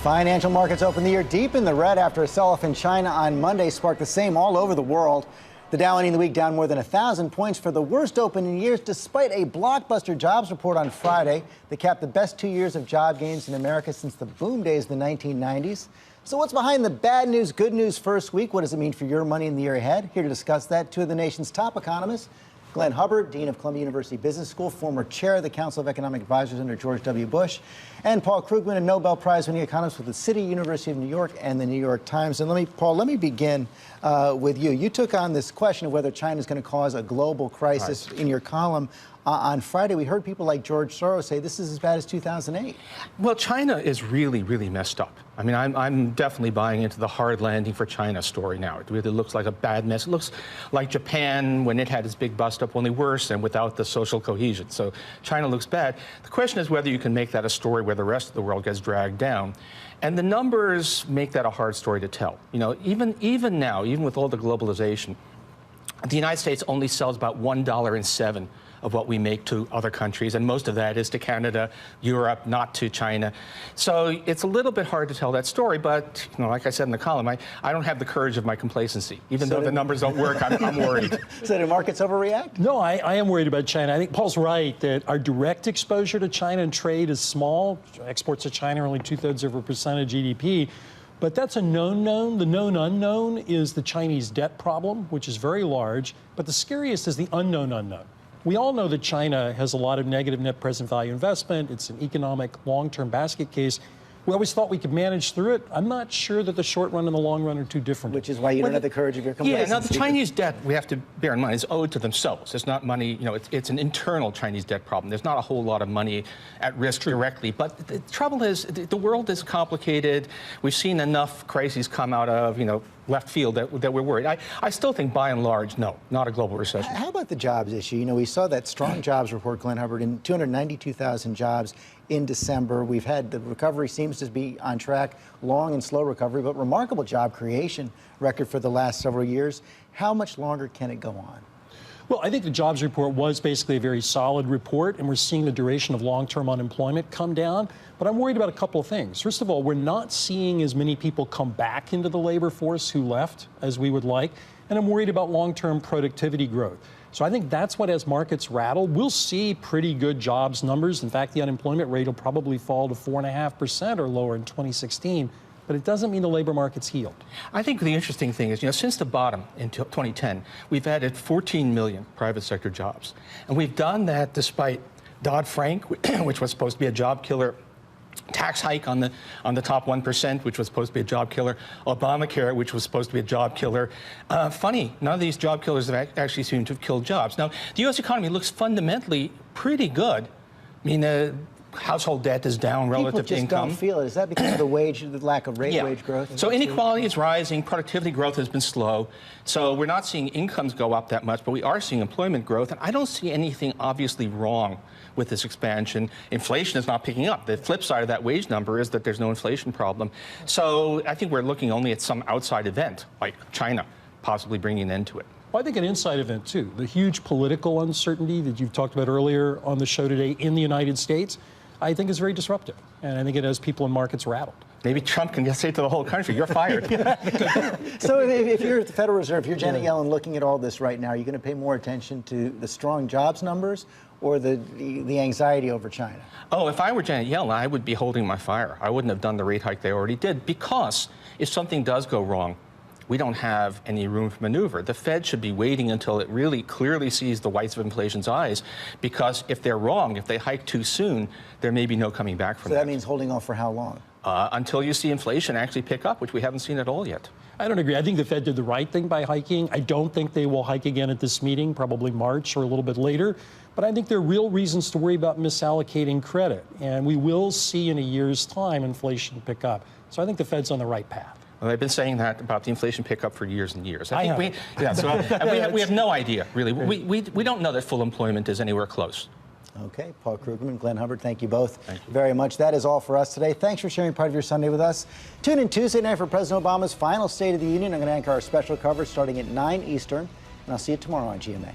Financial markets opened the year deep in the red after a sell-off in China on Monday sparked the same all over the world. The Dow ending the week down more than 1,000 points for the worst open in years, despite a blockbuster jobs report on Friday that capped the best 2 years of job gains in America since the boom days of the 1990s. So what's behind the bad news, good news first week? What does it mean for your money in the year ahead? Here to discuss that, two of the nation's top economists. Glenn Hubbard, Dean of Columbia University Business School, former chair of the Council of Economic Advisors under George W. Bush, and Paul Krugman, a Nobel Prize-winning economist with the City University of New York and the New York Times. And Paul, let me begin with you. You took on this question of whether China is going to cause a global crisis in your column. On Friday, we heard people like George Soros say this is as bad as 2008. Well, China is really, really messed up. I mean, I'm definitely buying into the hard landing for China story now. It really looks like a bad mess. It looks like Japan when it had its big bust up, only worse and without the social cohesion. So China looks bad. The question is whether you can make that a story where the rest of the world gets dragged down. And the numbers make that a hard story to tell. You know, even now, even with all the globalization, the United States only sells about $1.07 of what we make to other countries, and most of that is to Canada, Europe, not to China. So it's a little bit hard to tell that story, but you know, like I said in the column, I don't have the courage of my complacency. Even though the numbers don't work, I'm worried. So do markets overreact? No, I am worried about China. I think Paul's right that our direct exposure to China and trade is small. Exports to China are only 0.2% of GDP. But that's a known known. The known unknown is the Chinese debt problem, which is very large. But the scariest is the unknown unknown. We all know that China has a lot of negative net present value investment. It's an economic long-term basket case. We always thought we could manage through it. I'm not sure that the short run and the long run are too different. Which is why you don't have the courage of your complacency. Yeah, now the Chinese debt, we have to bear in mind, is owed to themselves. It's not money, you know, it's an internal Chinese debt problem. There's not a whole lot of money at risk directly. But the trouble is, the world is complicated. We've seen enough crises come out of, you know, left field that we're worried. I still think, by and large, no, not a global recession. How about the jobs issue? You know, we saw that strong jobs report, Glenn Hubbard, in 292,000 jobs in December. We've had the recovery seems to be on track, long and slow recovery, but remarkable job creation record for the last several years. How much longer can it go on? Well, I think the jobs report was basically a very solid report, and we're seeing the duration of long-term unemployment come down. But I'm worried about a couple of things. First of all, we're not seeing as many people come back into the labor force who left as we would like. And I'm worried about long-term productivity growth. So I think that's what has markets rattled. We'll see pretty good jobs numbers. In fact, the unemployment rate will probably fall to 4.5% or lower in 2016. But it doesn't mean the labor market's healed. I think the interesting thing is, you know, since the bottom in 2010, we've added 14 million private sector jobs. And we've done that despite Dodd-Frank, which was supposed to be a job killer, tax hike on the top 1%, which was supposed to be a job killer, Obamacare, which was supposed to be a job killer. Funny, none of these job killers have actually seemed to have killed jobs. Now, the U.S. economy looks fundamentally pretty good. I mean, household debt is down relative to income. People just don't feel it. Is that because of the lack of wage growth? So inequality is rising. Productivity growth has been slow. So we're not seeing incomes go up that much, but we are seeing employment growth. And I don't see anything obviously wrong with this expansion. Inflation is not picking up. The flip side of that wage number is that there's no inflation problem. So I think we're looking only at some outside event, like China, possibly bringing an end to it. Well, I think an inside event, too. The huge political uncertainty that you've talked about earlier on the show today in the United States, I think is very disruptive. And I think it has people in markets rattled. Maybe Trump can just say to the whole country, you're fired. So if you're at the Federal Reserve, if you're Janet Yellen looking at all this right now, are you going to pay more attention to the strong jobs numbers or the anxiety over China? Oh, if I were Janet Yellen, I would be holding my fire. I wouldn't have done the rate hike they already did, because if something does go wrong, we don't have any room for maneuver. The Fed should be waiting until it really clearly sees the whites of inflation's eyes, because if they're wrong, if they hike too soon, there may be no coming back from that. So that means holding off for how long? Until you see inflation actually pick up, which we haven't seen at all yet. I don't agree. I think the Fed did the right thing by hiking. I don't think they will hike again at this meeting, probably March or a little bit later. But I think there are real reasons to worry about misallocating credit. And we will see in a year's time inflation pick up. So I think the Fed's on the right path. Well, they've been saying that about the inflation pickup for years and years. I think know. we have no idea, really. We don't know that full employment is anywhere close. Okay, Paul Krugman, Glenn Hubbard, thank you both very much. That is all for us today. Thanks for sharing part of your Sunday with us. Tune in Tuesday night for President Obama's final State of the Union. I'm going to anchor our special coverage starting at 9 Eastern, and I'll see you tomorrow on GMA.